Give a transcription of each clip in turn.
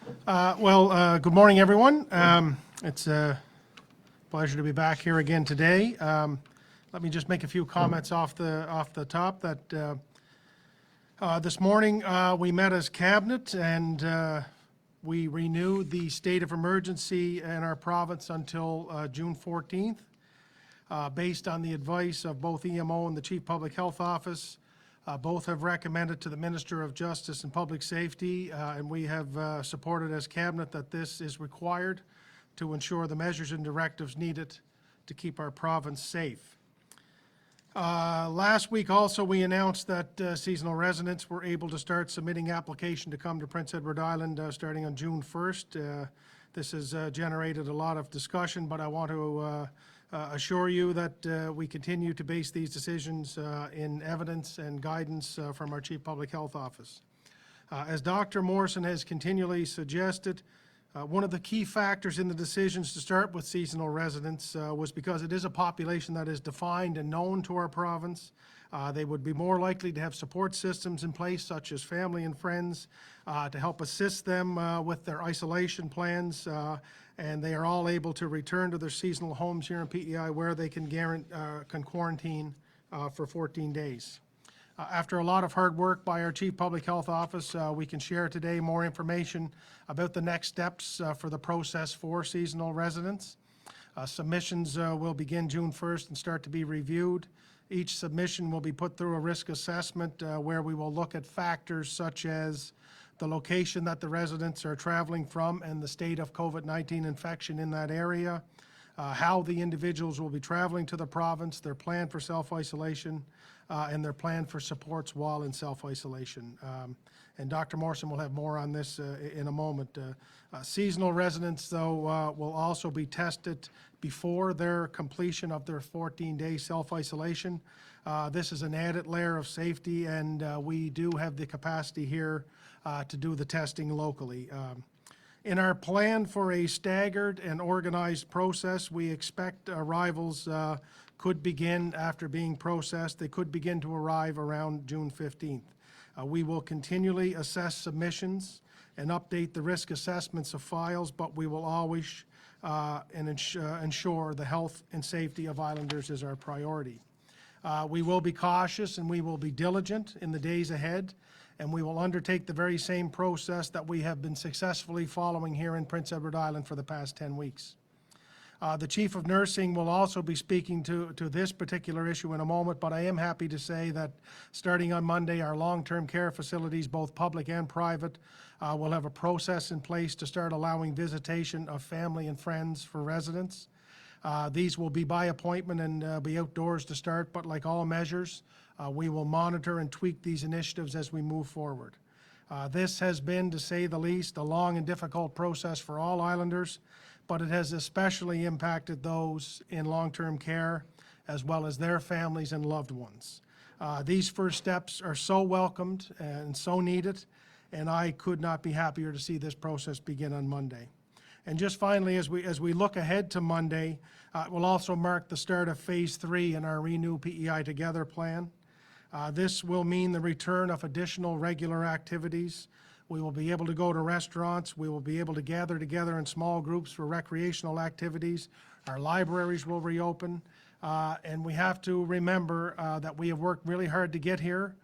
Good morning, everyone. It's a pleasure to be back here again today. Let me just make a few comments off the top. That this morning we met as cabinet and we renewed the state of emergency in our province until June 14th, based on the advice of both EMO and the Chief Public Health Office. Both have recommended to the Minister of Justice and Public Safety, and we have supported as Cabinet that this is required to ensure the measures and directives needed to keep our province safe. Last week also we announced that seasonal residents were able to start submitting application to come to Prince Edward Island starting on June 1st. This has generated a lot of discussion, but I want to assure you that we continue to base these decisions in evidence and guidance from our Chief Public Health Office. As Dr. Morrison has continually suggested, one of the key factors in the decisions to start with seasonal residents was because it is a population that is defined and known to our province. They would be more likely to have support systems in place, such as family and friends, to help assist them with their isolation plans, and they are all able to return to their seasonal homes here in P.E.I. where they can quarantine for 14 days. After a lot of hard work by our Chief Public Health Office, we can share today more information about the next steps for the process for seasonal residents. Submissions will begin June 1st and start to be reviewed. Each submission will be put through a risk assessment where we will look at factors such as the location that the residents are traveling from and the state of COVID-19 infection in that area, how the individuals will be traveling to the province, their plan for self-isolation, and their plan for supports while in self-isolation. And Dr. Morrison will have more on this in a moment. Seasonal residents, though, will also be tested before their completion of their 14-day self-isolation. This is an added layer of safety, and we do have the capacity here to do the testing locally. In our plan for a staggered and organized process, we expect arrivals could begin after being processed. They could begin to arrive around June 15th. We will continually assess submissions and update the risk assessments of files, but we will always ensure the health and safety of Islanders is our priority. We will be cautious and we will be diligent in the days ahead, and we will undertake the very same process that we have been successfully following here in Prince Edward Island for the past 10 weeks. The Chief of Nursing will also be speaking to this particular issue in a moment, but I am happy to say that starting on Monday, our long-term care facilities, both public and private, will have a process in place to start allowing visitation of family and friends for residents. These will be by appointment and be outdoors to start, but like all measures, we will monitor and tweak these initiatives as we move forward. This has been, to say the least, a long and difficult process for all Islanders, but it has especially impacted those in long-term care as well as their families and loved ones. These first steps are so welcomed and so needed, and I could not be happier to see this process begin on Monday. And just finally, as we look ahead to Monday, it will also mark the start of Phase 3 in our Renew P.E.I. Together plan. This will mean the return of additional regular activities. We will be able to go to restaurants. We will be able to gather together in small groups for recreational activities. Our libraries will reopen. And we have to remember that we have worked really hard to get here.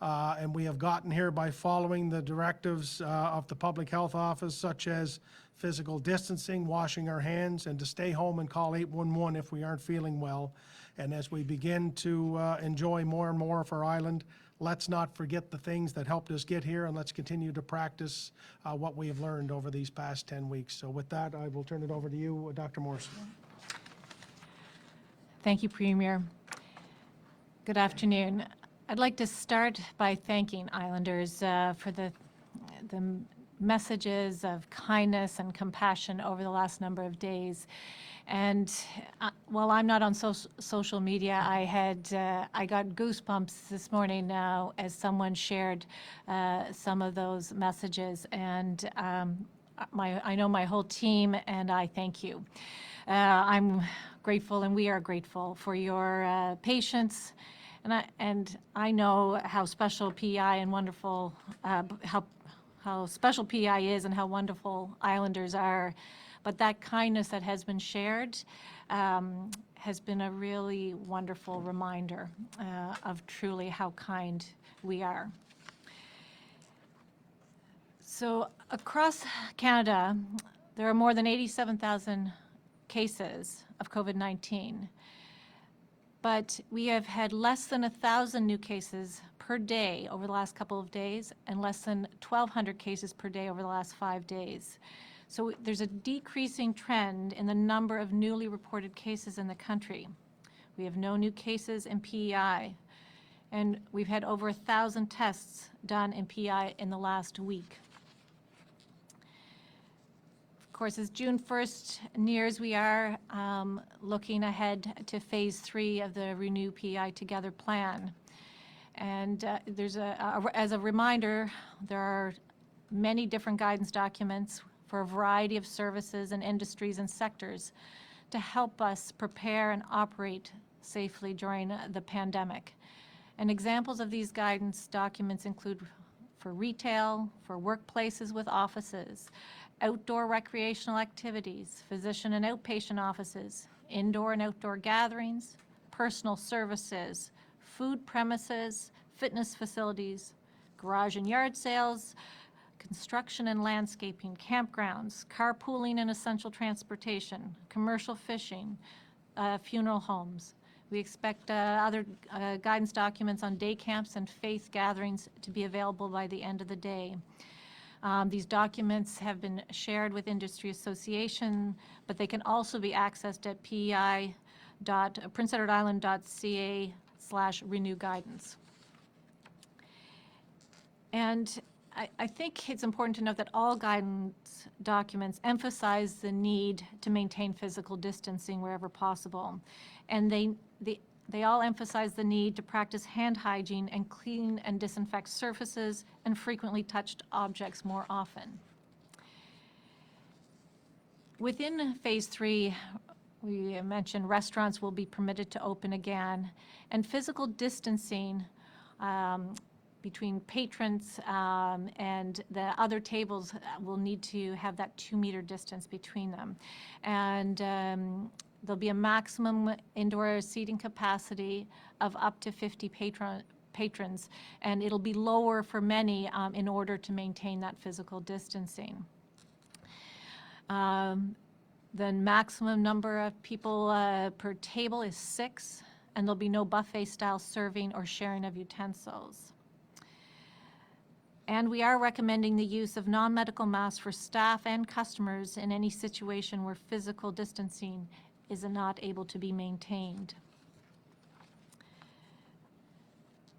And we have gotten here by following the directives of the Public Health Office, such as physical distancing, washing our hands, and to stay home and call 811 if we aren't feeling well. And as we begin to enjoy more and more of our island, let's not forget the things that helped us get here, and let's continue to practice what we have learned over these past 10 weeks. So with that, I will turn it over to you, Dr. Morrison. Thank you, Premier. Good afternoon. I'd like to start by thanking Islanders for the messages of kindness and compassion over the last number of days. And while I'm not on social media, I got goosebumps this morning now as someone shared some of those messages. And I know my whole team, and I thank you. I'm grateful, and we are grateful for your patience. And I know how special P.E.I. and wonderful, how how special P.E.I. is and how wonderful Islanders are. But that kindness that has been shared has been a really wonderful reminder of truly how kind we are. So across Canada, there are more than 87,000 cases of COVID-19. But we have had less than 1,000 new cases per day over the last couple of days and less than 1,200 cases per day over the last 5 days. So there's a decreasing trend in the number of newly reported cases in the country. We have no new cases in P.E.I. and we've had over 1,000 tests done in P.E.I. in the last week. Of course, as June 1st nears, we are looking ahead to phase 3 of the Renew P.E.I. Together plan. And as a reminder, there are many different guidance documents for a variety of services and industries and sectors to help us prepare and operate safely during the pandemic. And examples of these guidance documents include for retail, for workplaces with offices, outdoor recreational activities, physician and outpatient offices, indoor and outdoor gatherings, personal services, food premises, fitness facilities, garage and yard sales, construction and landscaping, campgrounds, carpooling and essential transportation, commercial fishing, funeral homes. We expect other guidance documents on day camps and faith gatherings to be available by the end of the day. These documents have been shared with industry association, but they can also be accessed at pei.princeedwardisland.ca/renew guidance. And I think it's important to note that all guidance documents emphasize the need to maintain physical distancing wherever possible. And they all emphasize the need to practice hand hygiene and clean and disinfect surfaces and frequently touched objects more often. Within phase 3, we mentioned restaurants will be permitted to open again, and physical distancing between patrons and the other tables will need to have that 2-meter distance between them. And there'll be a maximum indoor seating capacity of up to 50 patrons, and it'll be lower for many in order to maintain that physical distancing. The maximum number of people per table is 6, and there'll be no buffet-style serving or sharing of utensils. And we are recommending the use of non-medical masks for staff and customers in any situation where physical distancing is not able to be maintained.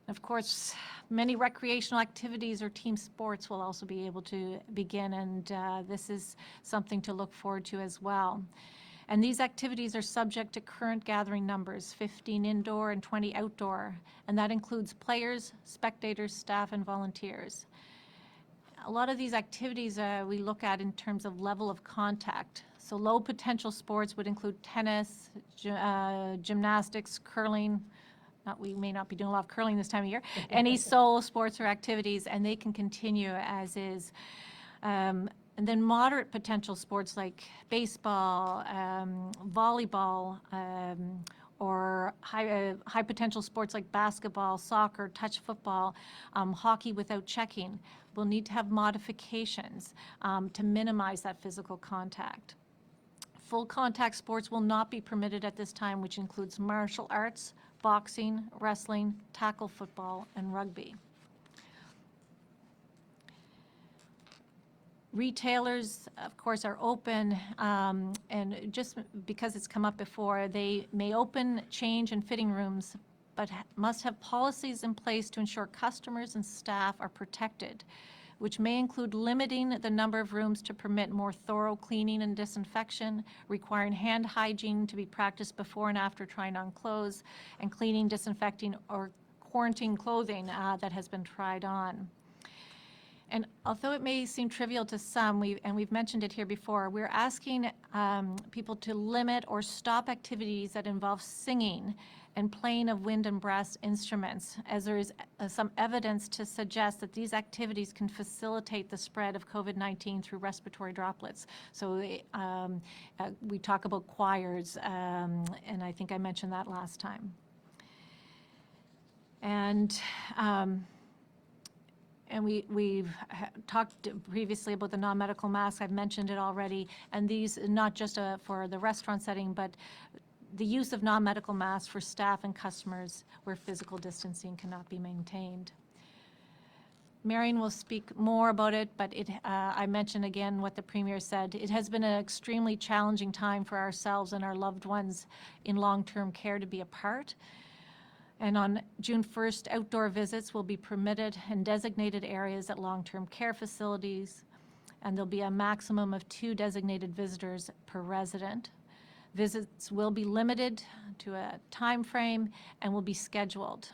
Of course, many recreational activities or team sports will also be able to begin, and this is something to look forward to as well. And these activities are subject to current gathering numbers, 15 indoor and 20 outdoor, and that includes players, spectators, staff, and volunteers. A lot of these activities we look at in terms of level of contact. So low potential sports would include tennis, gymnastics, curling. We may not be doing a lot of curling this time of year. Any solo sports or activities, and they can continue as is. And then moderate potential sports like baseball, volleyball, or high potential sports like basketball, soccer, touch football, hockey without checking will need to have modifications to minimize that physical contact. Full contact sports will not be permitted at this time, which includes martial arts, boxing, wrestling, tackle football, and rugby. Retailers, of course, are open, and just because it's come up before, they may open change and fitting rooms, but must have policies in place to ensure customers and staff are protected, which may include limiting the number of rooms to permit more thorough cleaning and disinfection, requiring hand hygiene to be practiced before and after trying on clothes, and cleaning, disinfecting, or quarantine clothing that has been tried on. And although it may seem trivial to some, we've mentioned it here before, we're asking people to limit or stop activities that involve singing and playing of wind and brass instruments, as there is some evidence to suggest that these activities can facilitate the spread of COVID-19 through respiratory droplets. So we talk about choirs, and I think I mentioned that last time. And we've talked previously about the non-medical masks. I've mentioned it already. And these, not just for the restaurant setting, but the use of non-medical masks for staff and customers where physical distancing cannot be maintained. Marion will speak more about it, but I mention again what the Premier said. It has been an extremely challenging time for ourselves and our loved ones in long-term care to be apart. And on June 1st, outdoor visits will be permitted in designated areas at long-term care facilities, and there'll be a maximum of 2 designated visitors per resident. Visits will be limited to a time frame and will be scheduled.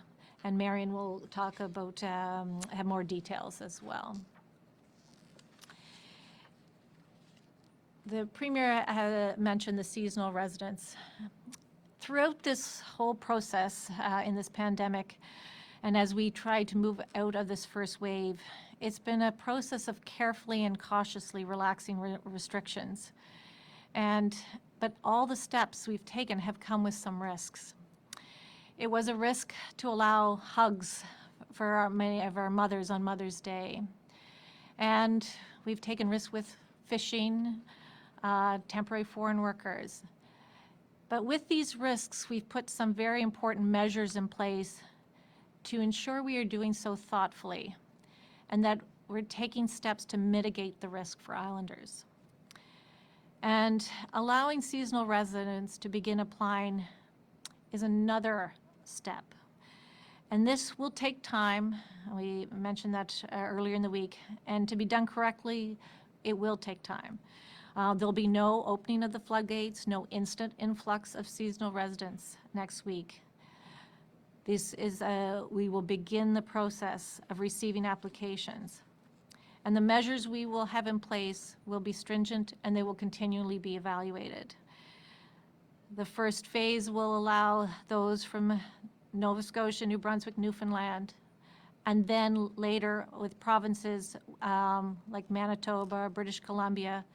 And Marion will talk about, have more details as well. The Premier mentioned the seasonal residents. Throughout this whole process in this pandemic, and as we try to move out of this first wave, it's been a process of carefully and cautiously relaxing restrictions. But all the steps we've taken have come with some risks. It was a risk to allow hugs for many of our mothers on Mother's Day. And we've taken risks with fishing, temporary foreign workers. But with these risks, we've put some very important measures in place to ensure we are doing so thoughtfully and that we're taking steps to mitigate the risk for islanders. And allowing seasonal residents to begin applying is another step. And this will take time. We mentioned that earlier in the week. And to be done correctly, it will take time. There'll be no opening of the floodgates, no instant influx of seasonal residents next week. This is, we will begin the process of receiving applications. And the measures we will have in place will be stringent and they will continually be evaluated. The first phase will allow those from Nova Scotia, New Brunswick, Newfoundland, and then later with provinces like Manitoba, British Columbia,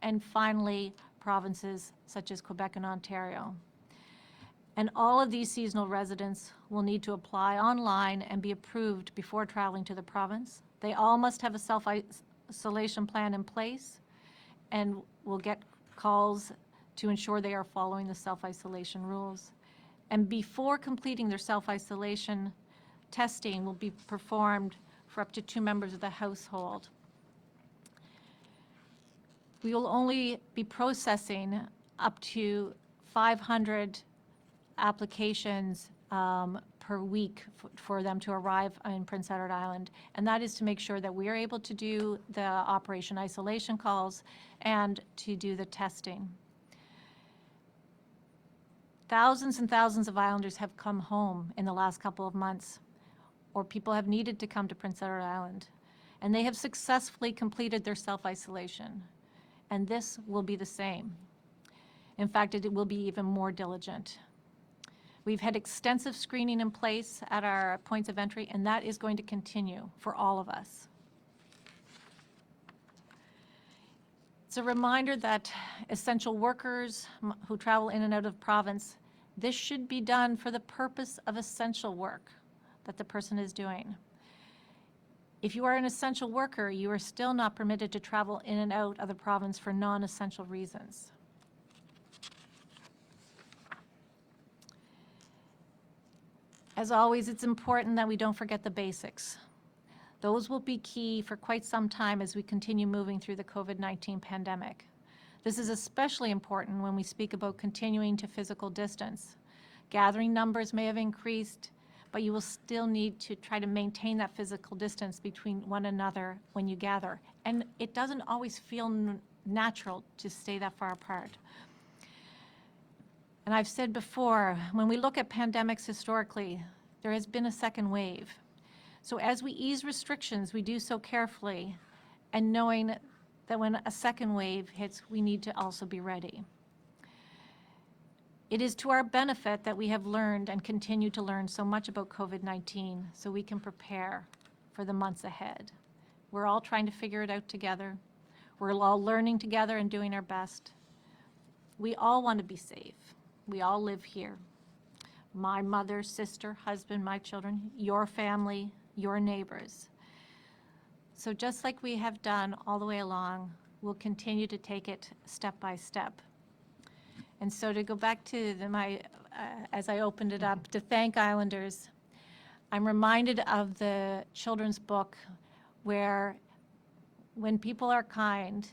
and finally provinces such as Quebec and Ontario. And all of these seasonal residents will need to apply online and be approved before traveling to the province. They all must have a self-isolation plan in place and will get calls to ensure they are following the self-isolation rules. And before completing their self-isolation, testing will be performed for up to 2 members of the household. We will only be processing up to 500 applications per week for them to arrive in Prince Edward Island. And that is to make sure that we are able to do the Operation Isolation calls and to do the testing. Thousands and thousands of islanders have come home in the last couple of months, or people have needed to come to Prince Edward Island, and they have successfully completed their self-isolation. And this will be the same. In fact, it will be even more diligent. We've had extensive screening in place at our points of entry, and that is going to continue for all of us. It's a reminder that essential workers who travel in and out of province, this should be done for the purpose of essential work that the person is doing. If you are an essential worker, you are still not permitted to travel in and out of the province for non-essential reasons. As always, it's important that we don't forget the basics. Those will be key for quite some time as we continue moving through the COVID-19 pandemic. This is especially important when we speak about continuing to physical distance. Gathering numbers may have increased, but you will still need to try to maintain that physical distance between one another when you gather. And it doesn't always feel natural to stay that far apart. And I've said before, when we look at pandemics historically, there has been a second wave. So as we ease restrictions, we do so carefully and knowing that when a second wave hits, we need to also be ready. It is to our benefit that we have learned and continue to learn so much about COVID-19 so we can prepare for the months ahead. We're all trying to figure it out together. We're all learning together and doing our best. We all want to be safe. We all live here. My mother, sister, husband, my children, your family, your neighbors. So just like we have done all the way along, we'll continue to take it step by step. And so to go back to as I opened it up, to thank Islanders, I'm reminded of the children's book where when people are kind,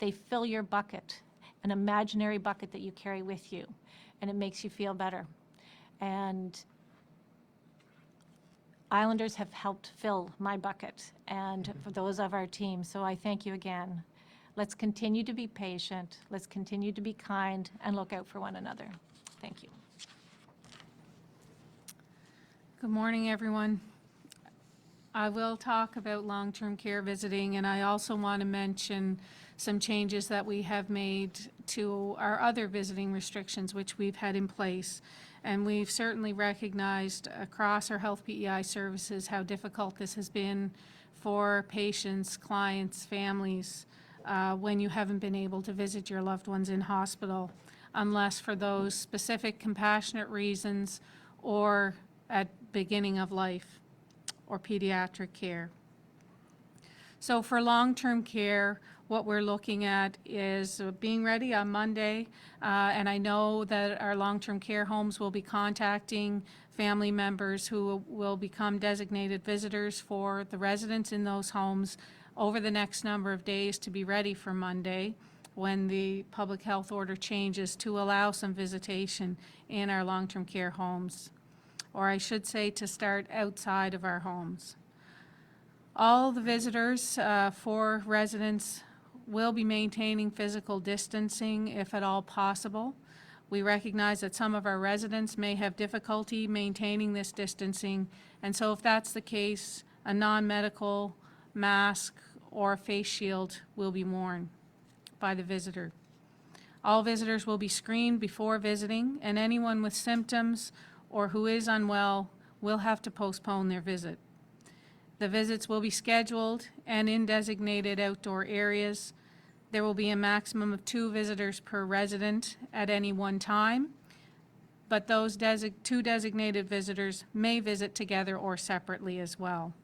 they fill your bucket, an imaginary bucket that you carry with you, and it makes you feel better. And Islanders have helped fill my bucket and for those of our team, so I thank you again. Let's continue to be patient, let's continue to be kind, and look out for one another. Thank you. Good morning, everyone. I will talk about long-term care visiting, and I also want to mention some changes that we have made to our other visiting restrictions which we've had in place. And we've certainly recognized across our health P.E.I. services how difficult this has been for patients, clients, families, when you haven't been able to visit your loved ones in hospital, unless for those specific compassionate reasons or at beginning of life or pediatric care. So for long-term care, what we're looking at is being ready on Monday, and I know that our long-term care homes will be contacting family members who will become designated visitors for the residents in those homes over the next number of days to be ready for Monday when the public health order changes to allow some visitation in our long-term care homes, or I should say to start outside of our homes. All the visitors for residents will be maintaining physical distancing if at all possible. We recognize that some of our residents may have difficulty maintaining this distancing, and so if that's the case, a non-medical mask or face shield will be worn by the visitor. All visitors will be screened before visiting, and anyone with symptoms or who is unwell will have to postpone their visit. The visits will be scheduled and in designated outdoor areas. There will be a maximum of 2 visitors per resident at any one time, but those 2 designated visitors may visit together or separately as well.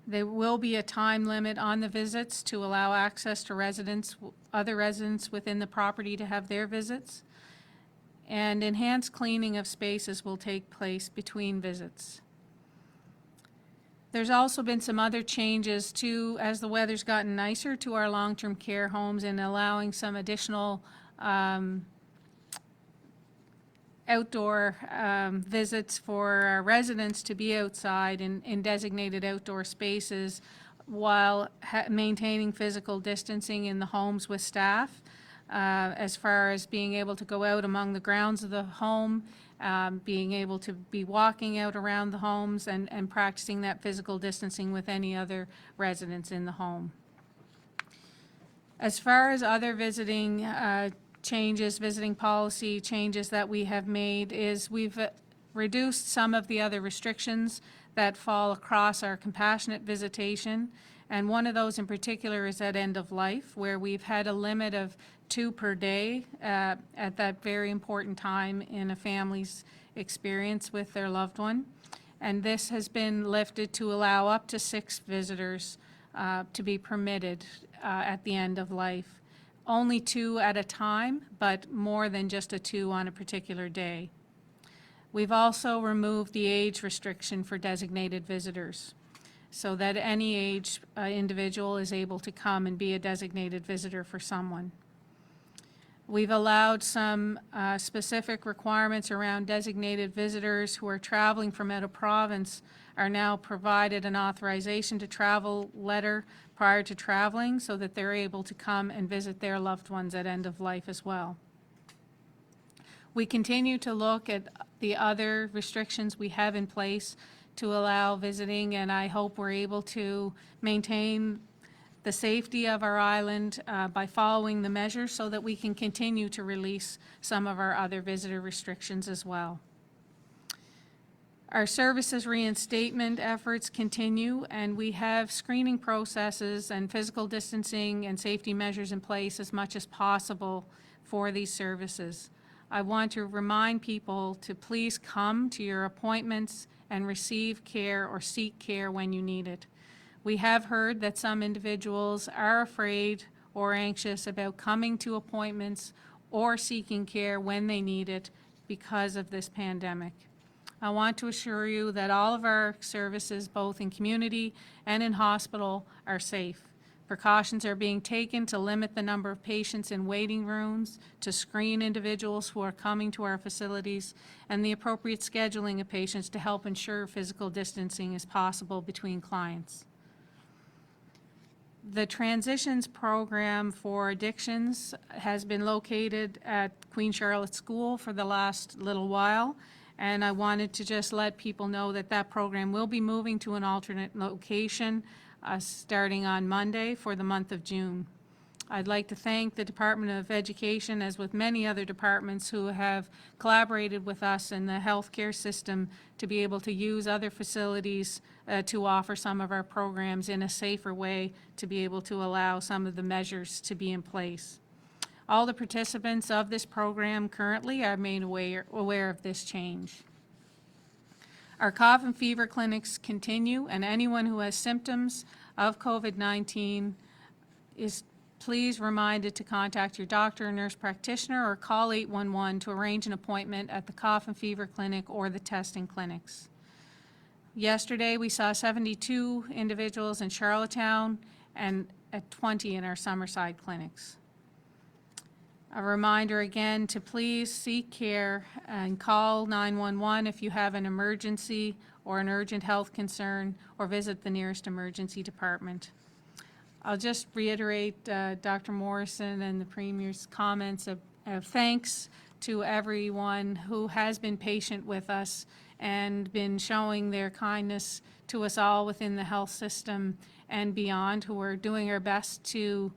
There will be a time limit on the visits to allow access to other residents within the property to have their visits, and enhanced cleaning of spaces will take place between visits. There's also been some other changes too, as the weather's gotten nicer, to our long-term care homes and allowing some additional outdoor visits for our residents to be outside in designated outdoor spaces while maintaining physical distancing in the homes with staff, as far as being able to go out among the grounds of the home, being able to be walking out around the homes and practicing that physical distancing with any other residents in the home. As far as other visiting visiting policy changes that we have made is we've reduced some of the other restrictions that fall across our compassionate visitation, and one of those in particular is at end of life, where we've had a limit of 2 per day at that very important time in a family's experience with their loved one, and this has been lifted to allow up to 6 visitors to be permitted at the end of life. Only 2 at a time, but more than just a 2 on a particular day. We've also removed the age restriction for designated visitors so that any age individual is able to come and be a designated visitor for someone. We've allowed some specific requirements around designated visitors who are traveling from out of province are now provided an authorization to travel letter prior to traveling so that they're able to come and visit their loved ones at end of life as well. We continue to look at the other restrictions we have in place to allow visiting, and I hope we're able to maintain the safety of our island by following the measures so that we can continue to release some of our other visitor restrictions as well. Our services reinstatement efforts continue, and we have screening processes and physical distancing and safety measures in place as much as possible for these services. I want to remind people to please come to your appointments and receive care or seek care when you need it. We have heard that some individuals are afraid or anxious about coming to appointments or seeking care when they need it because of this pandemic. I want to assure you that all of our services, both in community and in hospital, are safe. Precautions are being taken to limit the number of patients in waiting rooms, to screen individuals who are coming to our facilities, and the appropriate scheduling of patients to help ensure physical distancing is possible between clients. The Transitions Program for Addictions has been located at Queen Charlotte School for the last little while, and I wanted to just let people know that that program will be moving to an alternate location starting on Monday for the month of June. I'd like to thank the Department of Education, as with many other departments who have collaborated with us in the healthcare system to be able to use other facilities to offer some of our programs in a safer way, to be able to allow some of the measures to be in place. All the participants of this program currently are made aware of this change. Our cough and fever clinics continue, and anyone who has symptoms of COVID-19 is please reminded to contact your doctor or nurse practitioner or call 811 to arrange an appointment at the cough and fever clinic or the testing clinics. Yesterday, we saw 72 individuals in Charlottetown and at 20 in our Summerside clinics. A reminder again to please seek care and call 911 if you have an emergency or an urgent health concern, or visit the nearest emergency department. I'll just reiterate Dr. Morrison and the Premier's comments of thanks to everyone who has been patient with us and been showing their kindness to us all within the health system and beyond, who are doing our best to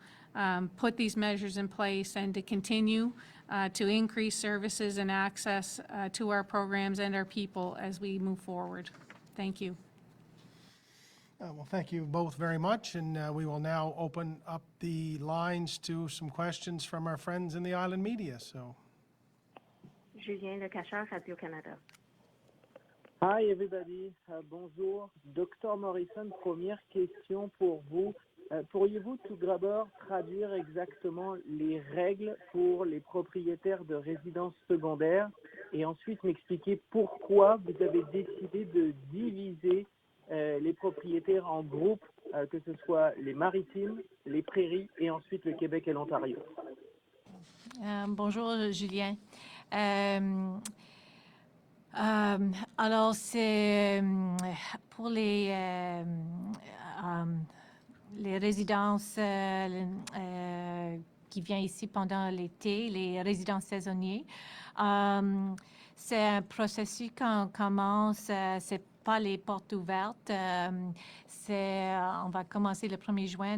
put these measures in place and to continue to increase services and access to our programs and our people as we move forward. Thank you. Well, thank you both very much, and we will now open up the lines to some questions from our friends in the island media. So, Julien Le Cachard, Radio-Canada. Hi everybody, bonjour. Dr Morrison, première question pour vous. Pourriez-vous tout d'abord traduire exactement les règles pour les propriétaires de résidences secondaires et ensuite m'expliquer pourquoi vous avez décidé de diviser les propriétaires en groupes, que ce soit les maritimes, les prairies et ensuite le Québec et l'Ontario? Bonjour Julien. Alors c'est pour les résidences qui viennent ici pendant l'été, les résidents saisonniers. C'est un processus qu'on commence, c'est pas les portes ouvertes. On va commencer le 1er juin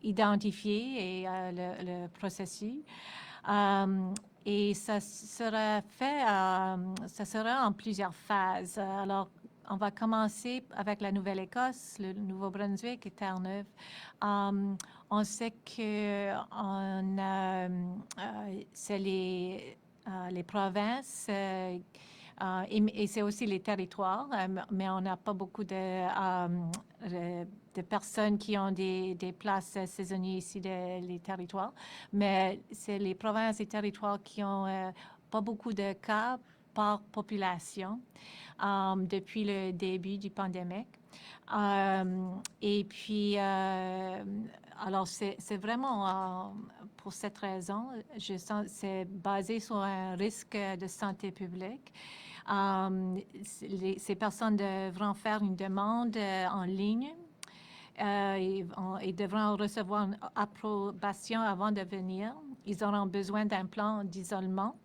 d'identifier le processus. Et ça sera fait, ça sera en plusieurs phases. Alors, on va commencer avec la Nouvelle-Écosse, le Nouveau-Brunswick et Terre-Neuve. On sait que c'est les provinces et c'est aussi les territoires, mais on n'a pas beaucoup de personnes qui ont des places saisonnières ici, les territoires. Mais c'est les provinces et territoires qui ont pas beaucoup de cas par population depuis le début du pandémie. Et puis, alors c'est vraiment pour cette raison, je sens c'est basé sur un risque de santé publique. Ces personnes devront faire une demande en ligne et devront recevoir une approbation avant de venir. Ils auront besoin d'un plan d'isolement.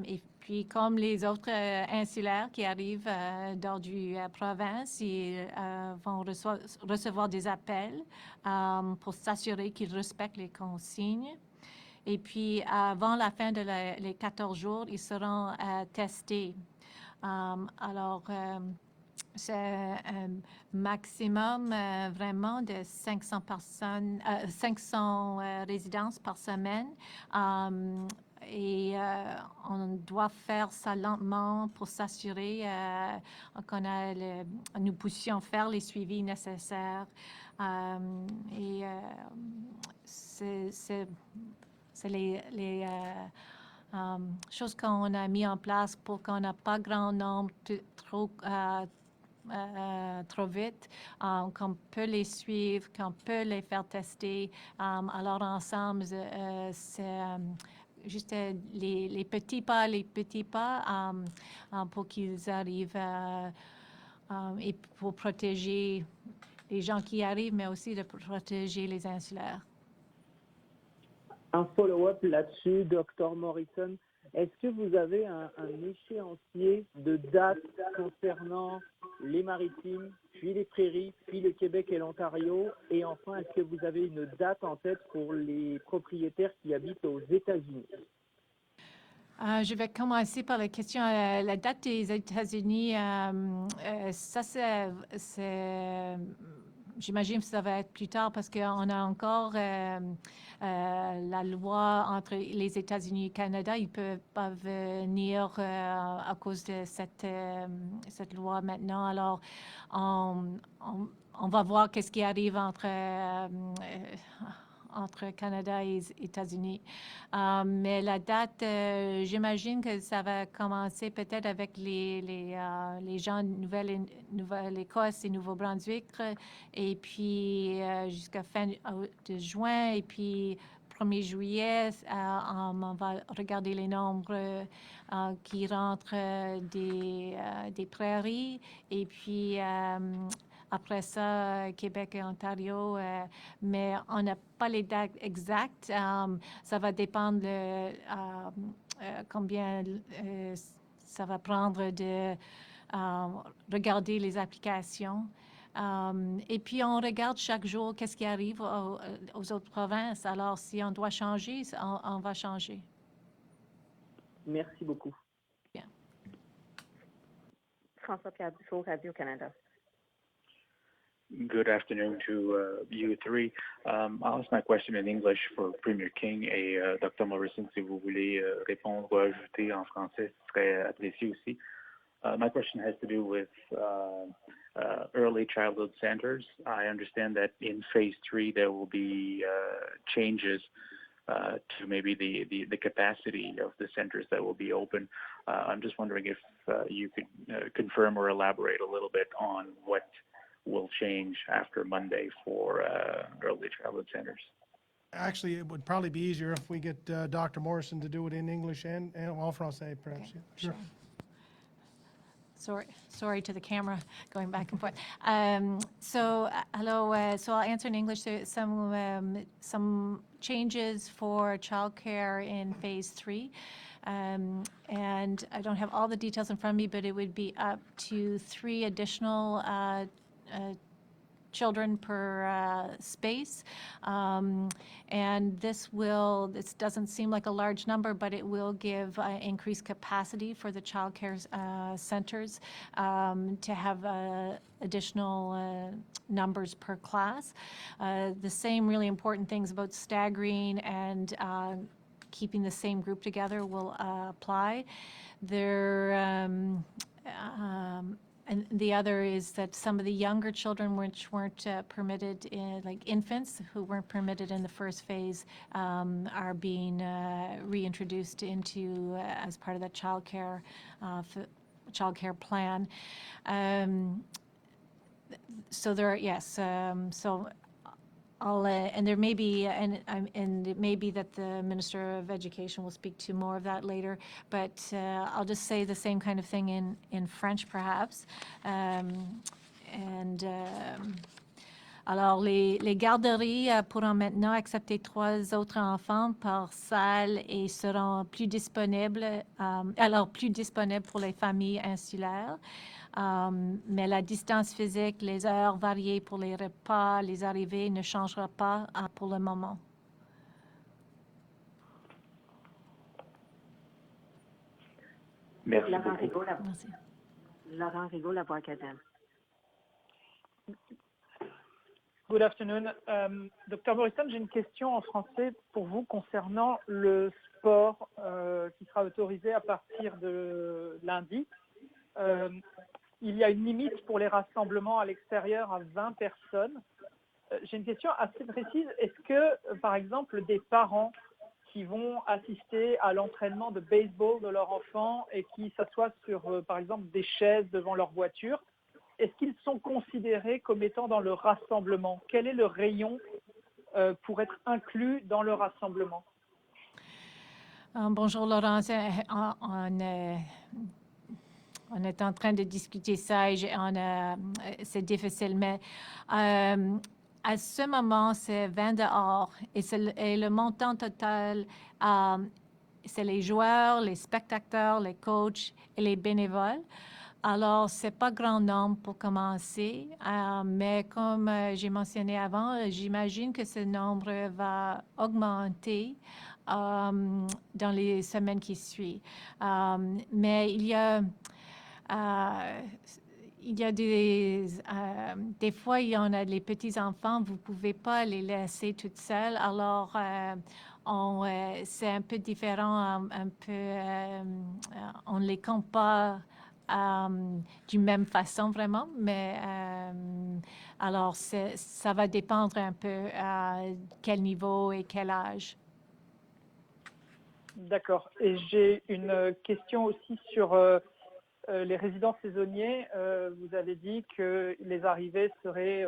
Et puis, comme les autres insulaires qui arrivent dans du province, ils vont recevoir des appels pour s'assurer qu'ils respectent les consignes. Et puis, avant la fin de les 14 jours, ils seront testés. Alors, c'est un maximum vraiment de 500 personnes, 500 résidences par semaine. Et on doit faire ça lentement pour s'assurer qu'on a nous puissions faire les suivis nécessaires. Et c'est les choses qu'on a mis en place pour qu'on n'a pas grand nombre trop vite, qu'on peut les suivre, qu'on peut les faire tester. Alors ensemble, c'est juste les petits pas pour qu'ils arrivent et pour protéger les gens qui arrivent, mais aussi de protéger les insulaires. Un follow-up là-dessus, Dr Morrison. Est-ce que vous avez un échéancier de date concernant les maritimes, puis les prairies, puis le Québec et l'Ontario? Et enfin, est-ce que vous avez une date en tête pour les propriétaires qui habitent aux États-Unis? Je vais commencer par la question. La date des États-Unis, ça c'est j'imagine que ça va être plus tard parce qu'on a encore la loi entre les États-Unis et le Canada. Ils ne peuvent pas venir à cause de cette loi maintenant. Alors, on va voir qu'est-ce qui arrive entre Canada et les États-Unis. Mais la date, j'imagine que ça va commencer peut-être avec les gens de Nouvelle-Écosse et Nouveau-Brunswick, et puis jusqu'à fin de juin, et puis 1er juillet, on va regarder les nombres qui rentrent des prairies, et puis après ça, Québec et Ontario, mais on n'a pas les dates exactes. Ça va dépendre de combien ça va prendre de regarder les applications. Et puis, on regarde chaque jour qu'est-ce qui arrive aux autres provinces. Alors, si on doit changer, on va changer. Merci beaucoup. Bien. François-Pierre Dufault, Radio-Canada. Good afternoon to you three. I'll ask my question in English for Premier King et Dr. Morrison, si vous voulez répondre ou ajouter en français, ce serait apprécié aussi. My question has to do with early childhood centers. I understand that in phase 3 there will be changes to maybe the capacity of the centers that will be open. I'm just wondering if you could confirm or elaborate a little bit on what will change after Monday for early childhood centers. Actually, it would probably be easier if we get Dr. Morrison to do it in English and en français, perhaps. Okay, Sure. Sorry to the camera going back and forth. Hello. So I'll answer in English. There's some changes for childcare in phase 3. And I don't have all the details in front of me, but it would be up to 3 additional children per space. And this doesn't seem like a large number, but it will give increased capacity for the child care centers to have additional numbers per class. The same really important things about staggering and keeping the same group together will apply. And the other is that some of the younger children which weren't permitted, like infants who weren't permitted in the first phase, are being reintroduced into as part of the child care plan. So there are, yes. So and there may be, and it may be that the Minister of Education will speak to more of that later, but I'll just say the same kind of thing in French, perhaps. Alors, les garderies pourront maintenant accepter 3 autres enfants par salle et seront plus disponibles, plus disponibles pour les familles insulaires. Mais la distance physique, les heures variées pour les repas, les arrivées ne changera pas pour le moment. Merci Laurent beaucoup. Rigaud, Merci. Laurent Rigaud, la voix acadienne. Good afternoon. Dr Morrison, j'ai une question en français pour vous concernant le sport qui sera autorisé à partir de lundi. Il y a une limite pour les rassemblements à l'extérieur à 20 personnes. J'ai une question assez précise. Est-ce que, par exemple, des parents qui vont assister à l'entraînement de baseball de leur enfant et qui s'assoient sur, par exemple, des chaises devant leur voiture, est-ce qu'ils sont considérés comme étant dans le rassemblement? Quel est le rayon pour être inclus dans le rassemblement? Bonjour Laurent, on est en train de discuter ça et c'est difficile, mais à ce moment, c'est 20 dehors et le montant total, c'est les joueurs, les spectateurs, les coachs et les bénévoles. Alors, ce n'est pas grand nombre pour commencer, mais comme j'ai mentionné avant, j'imagine que ce nombre va augmenter dans les semaines qui suivent. Mais il y a des fois, il y en a les petits-enfants, vous ne pouvez pas les laisser toutes seules. Alors, c'est un peu différent, on ne les compte pas d'une même façon vraiment, mais alors ça va dépendre un peu à quel niveau et quel âge. D'accord. Et j'ai une question aussi sur les résidents saisonniers. Vous avez dit que les arrivées seraient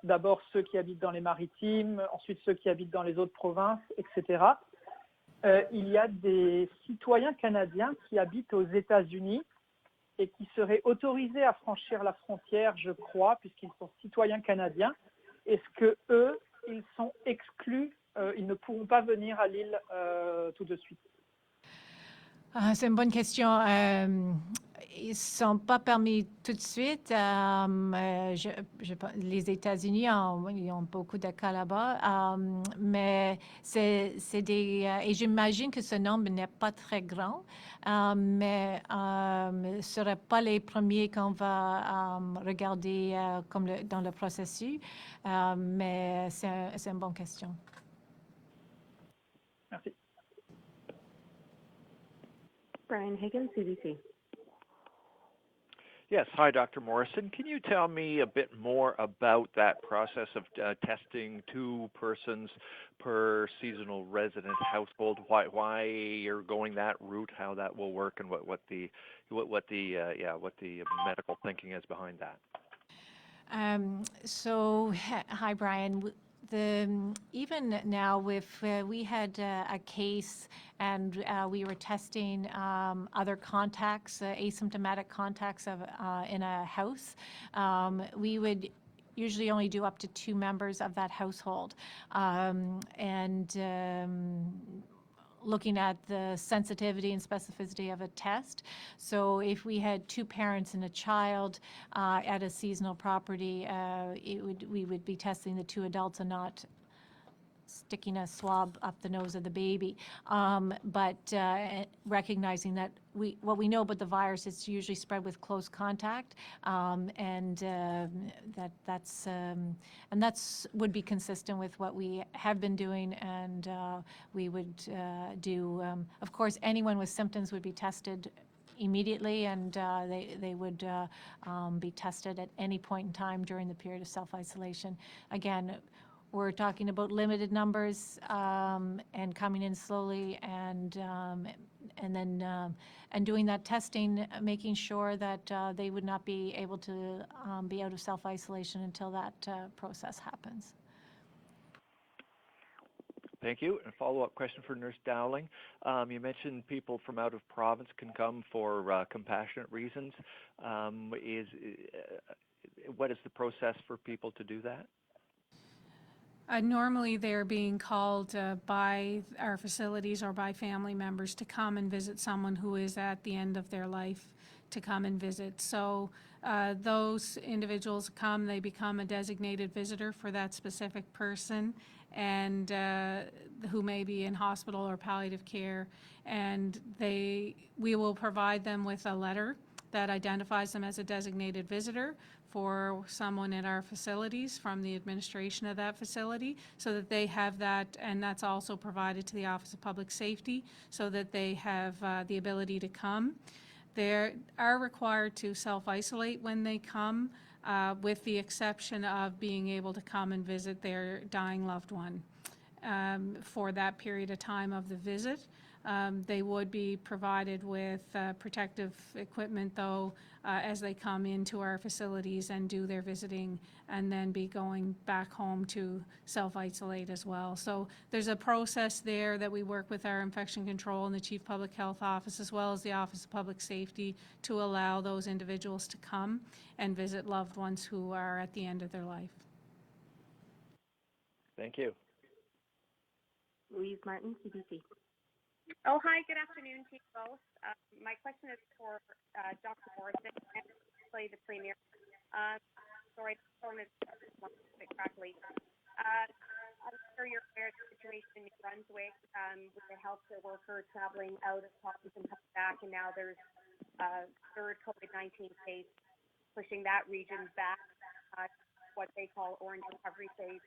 d'abord ceux qui habitent dans les maritimes, ensuite ceux qui habitent dans les autres provinces, etc. Il y a des citoyens canadiens qui habitent aux États-Unis et qui seraient autorisés à franchir la frontière, je crois, puisqu'ils sont citoyens canadiens. Est-ce que eux, ils sont exclus, ils ne pourront pas venir à l'île tout de suite? C'est une bonne question. Ils ne sont pas permis tout de suite. Les États-Unis ils ont beaucoup de cas là-bas, mais c'est des... et j'imagine que ce nombre n'est pas très grand, mais ce ne seraient pas les premiers qu'on va regarder comme dans le processus, mais c'est une bonne question. Merci. Brian Higgins, CBC. Yes. Hi, Dr. Morrison. Can you tell me a bit more about that process of testing 2 persons per seasonal resident household? Why you're going that route? How that will work, and what the medical thinking is behind that? Hi, Brian. Even now, if we had a case and we were testing other contacts, asymptomatic contacts in a house, we would usually only do up to 2 members of that household. Looking at the sensitivity and specificity of a test. So if we had 2 parents and a child at a seasonal property, we would be testing the 2 adults and not sticking a swab up the nose of the baby. But recognizing that what we know about the virus, it's usually spread with close contact, and that's would be consistent with what we have been doing, and we would do. Of course, anyone with symptoms would be tested immediately, and they would be tested at any point in time during the period of self-isolation. Again, we're talking about limited numbers and coming in slowly, and then doing that testing, making sure that they would not be able to be out of self-isolation until that process happens. Thank you. And a follow-up question for Nurse Dowling. You mentioned people from out of province can come for compassionate reasons. What is the process for people to do that? Normally, they're being called by our facilities or by family members to come and visit someone who is at the end of their life, to come and visit. So those individuals come, they become a designated visitor for that specific person, and who may be in hospital or palliative care, and we will provide them with a letter that identifies them as a designated visitor for someone at our facilities from the administration of that facility, so that they have that, and that's also provided to the Office of Public Safety, so that they have the ability to come. They are required to self-isolate when they come, with the exception of being able to come and visit their dying loved one for that period of time of the visit. They would be provided with protective equipment, though, as they come into our facilities and do their visiting, and then be going back home to self-isolate as well. So there's a process there that we work with our infection control and the Chief Public Health Office, as well as the Office of Public Safety, to allow those individuals to come and visit loved ones who are at the end of their life. Thank you. Louise Martin, CBC. Oh, hi, good afternoon to you both. My question is for Dr. Morrison and actually the Premier. Sorry, the phone is correctly. I'm sure you're aware of the situation in New Brunswick with the healthcare worker traveling out of province and coming back, and now there's a third COVID-19 case pushing that region back what they call orange recovery phase.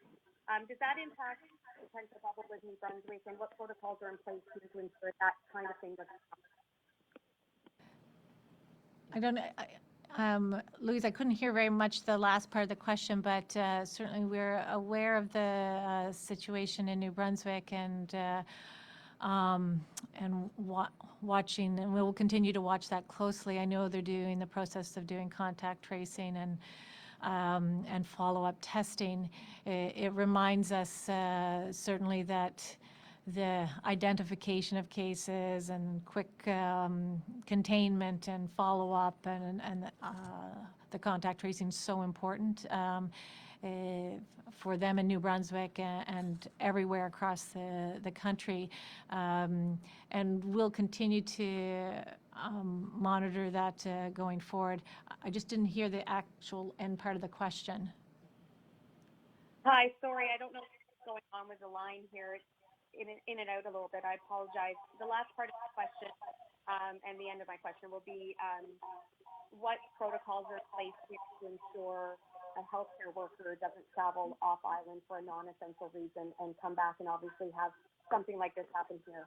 Does that impact potential bubble with New Brunswick, and what protocols are in place to ensure that kind of thing doesn't happen? I don't know, Louise, I couldn't hear very much the last part of the question, but certainly we're aware of the situation in New Brunswick, and watching, and we will continue to watch that closely. I know they're doing the process of doing contact tracing and follow-up testing. It reminds us certainly that the identification of cases and quick containment and follow-up and the contact tracing is so important for them in New Brunswick and everywhere across the country. And we'll continue to monitor that going forward. I just didn't hear the actual end part of the question. Hi, sorry, I don't know what's going on with the line here. It's in and out a little bit. I apologize. The last part of the question and the end of my question will be what protocols are in place to ensure a healthcare worker doesn't travel off island for a non-essential reason and come back and obviously have something like this happen here.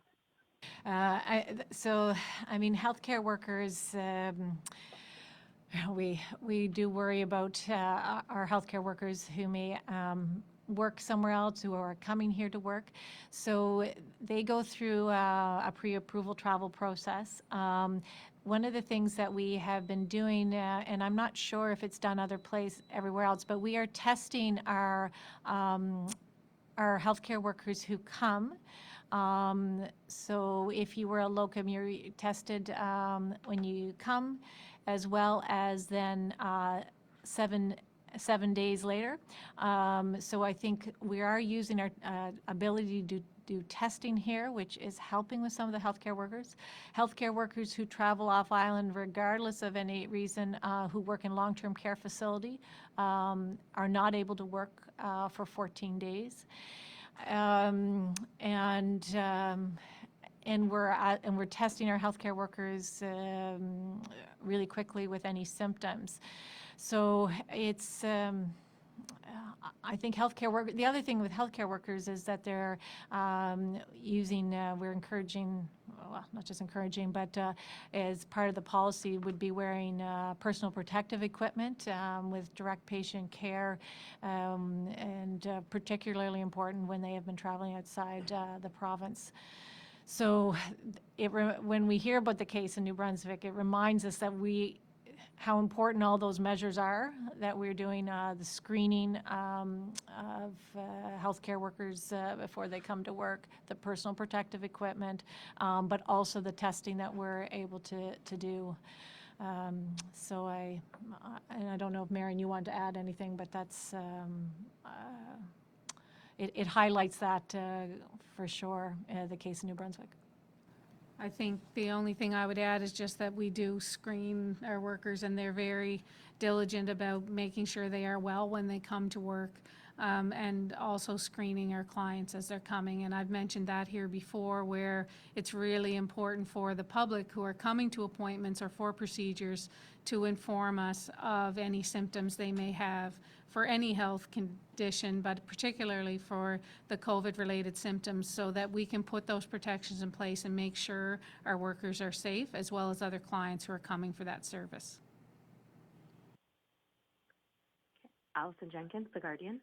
I mean, healthcare workers, we do worry about our healthcare workers who may work somewhere else, who are coming here to work. So they go through a pre-approval travel process. One of the things that we have been doing, and I'm not sure if it's done everywhere else, but we are testing our healthcare workers who come. So if you were a locum, you're tested when you come, as well as then 7 days later. So I think we are using our ability to do testing here, which is helping with some of the healthcare workers. Healthcare workers who travel off island, regardless of any reason, who work in long-term care facility, are not able to work for 14 days. And we're testing our healthcare workers really quickly with any symptoms. So it's, I think the other thing with healthcare workers is that they're we're encouraging, well, not just encouraging, but as part of the policy would be wearing personal protective equipment with direct patient care, and particularly important when they have been traveling outside the province. So when we hear about the case in New Brunswick, it reminds us that how important all those measures are, that we're doing the screening of healthcare workers before they come to work, the personal protective equipment, but also the testing that we're able to do. So I don't know if Marion, you want to add anything, but that's it highlights that for sure, the case in New Brunswick. I think the only thing I would add is just that we do screen our workers, and they're very diligent about making sure they are well when they come to work, and also screening our clients as they're coming. And I've mentioned that here before, where it's really important for the public who are coming to appointments or for procedures to inform us of any symptoms they may have for any health condition, but particularly for the COVID-related symptoms, so that we can put those protections in place and make sure our workers are safe, as well as other clients who are coming for that service. Allison Jenkins, The Guardian.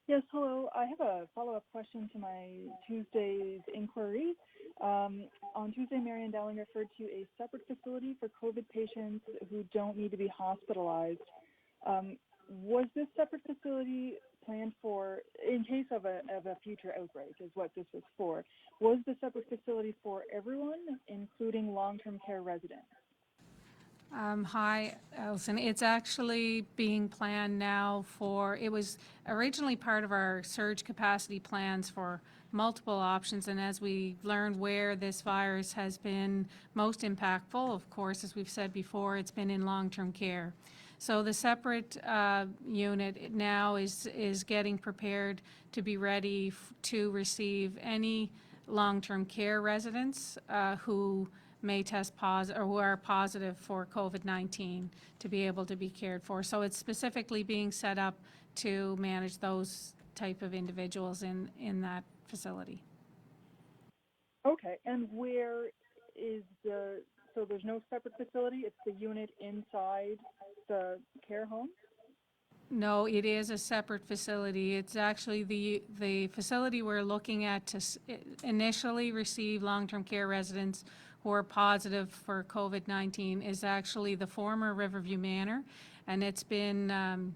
Yes, hello. I have a follow-up question to my Tuesday's inquiry. On Tuesday, Marion Dowling referred to a separate facility for COVID patients who don't need to be hospitalized. Was this separate facility planned for, in case of a future outbreak, is what this was for? Was the separate facility for everyone, including long-term care residents? Hi, Alison. It's actually being planned now for, it was originally part of our surge capacity plans for multiple options, and as we learned where this virus has been most impactful, of course, as we've said before, it's been in long-term care. So the separate unit now is getting prepared to be ready to receive any long-term care residents who may test positive or who are positive for COVID-19 to be able to be cared for. So it's specifically being set up to manage those type of individuals in that facility. Okay, and where is so there's no separate facility, it's the unit inside the care home? No, it is a separate facility. It's actually the facility we're looking at to initially receive long-term care residents who are positive for COVID-19 is actually the former Riverview Manor, and it's been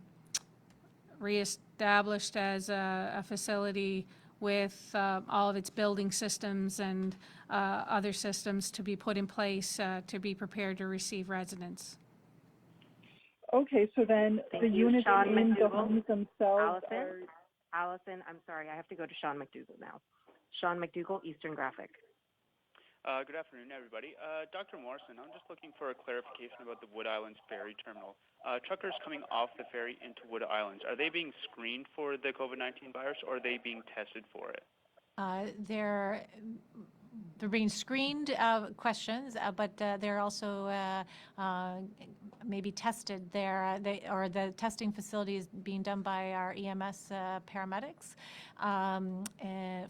reestablished as a facility with all of its building systems and other systems to be put in place to be prepared to receive residents. Okay, so then Thank the you. units Sean in the McDougall. homes themselves Allison, I'm sorry, I have to go to Sean McDougall now. Sean McDougall, Eastern Graphic. Good afternoon, everybody. Dr. Morrison, I'm just looking for a clarification about the Wood Islands ferry terminal. Truckers coming off the ferry into Wood Islands, are they being screened for the COVID-19 virus, or are they being tested for it? They're being screened questions, but they're also maybe tested there. The testing facility is being done by our EMS paramedics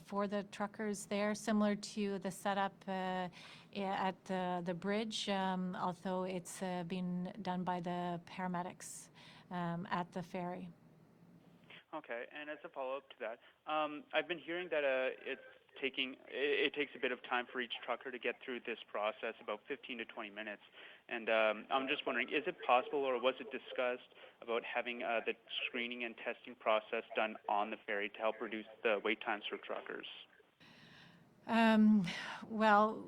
for the truckers there, similar to the setup at the bridge, although it's being done by the paramedics at the ferry. Okay, and as a follow-up to that, I've been hearing that it takes a bit of time for each trucker to get through this process, about 15 to 20 minutes. And I'm just wondering, is it possible, or was it discussed about having the screening and testing process done on the ferry to help reduce the wait times for truckers? Well,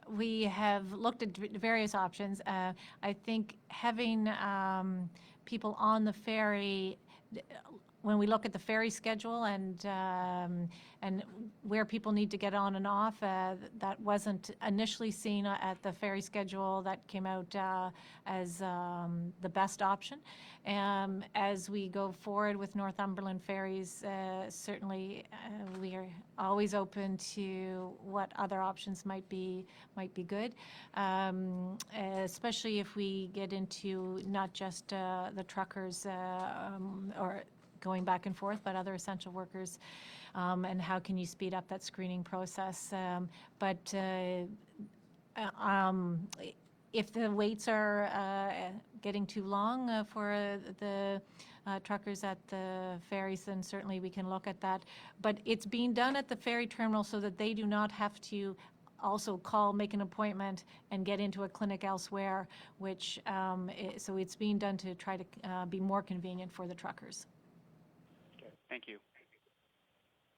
we have looked at various options. I think having people on the ferry, when we look at the ferry schedule and where people need to get on and off, that wasn't initially seen at the ferry schedule that came out as the best option. As we go forward with Northumberland ferries, certainly we are always open to what other options might be good, especially if we get into not just the truckers or going back and forth, but other essential workers, and how can you speed up that screening process. But if the waits are getting too long for the truckers at the ferries, then certainly we can look at that. But it's being done at the ferry terminal so that they do not have to also make an appointment and get into a clinic elsewhere, which, so it's being done to try to be more convenient for the truckers. Thank you.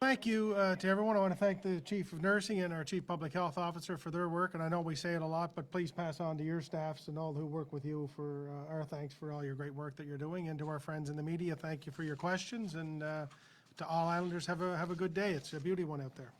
Thank you to everyone. I want to thank the Chief of Nursing and our Chief Public Health Officer for their work, and I know we say it a lot, but please pass on to your staffs and all who work with you for our thanks for all your great work that you're doing, and to our friends in the media, thank you for your questions, and to all Islanders, have a good day. It's a beauty one out there.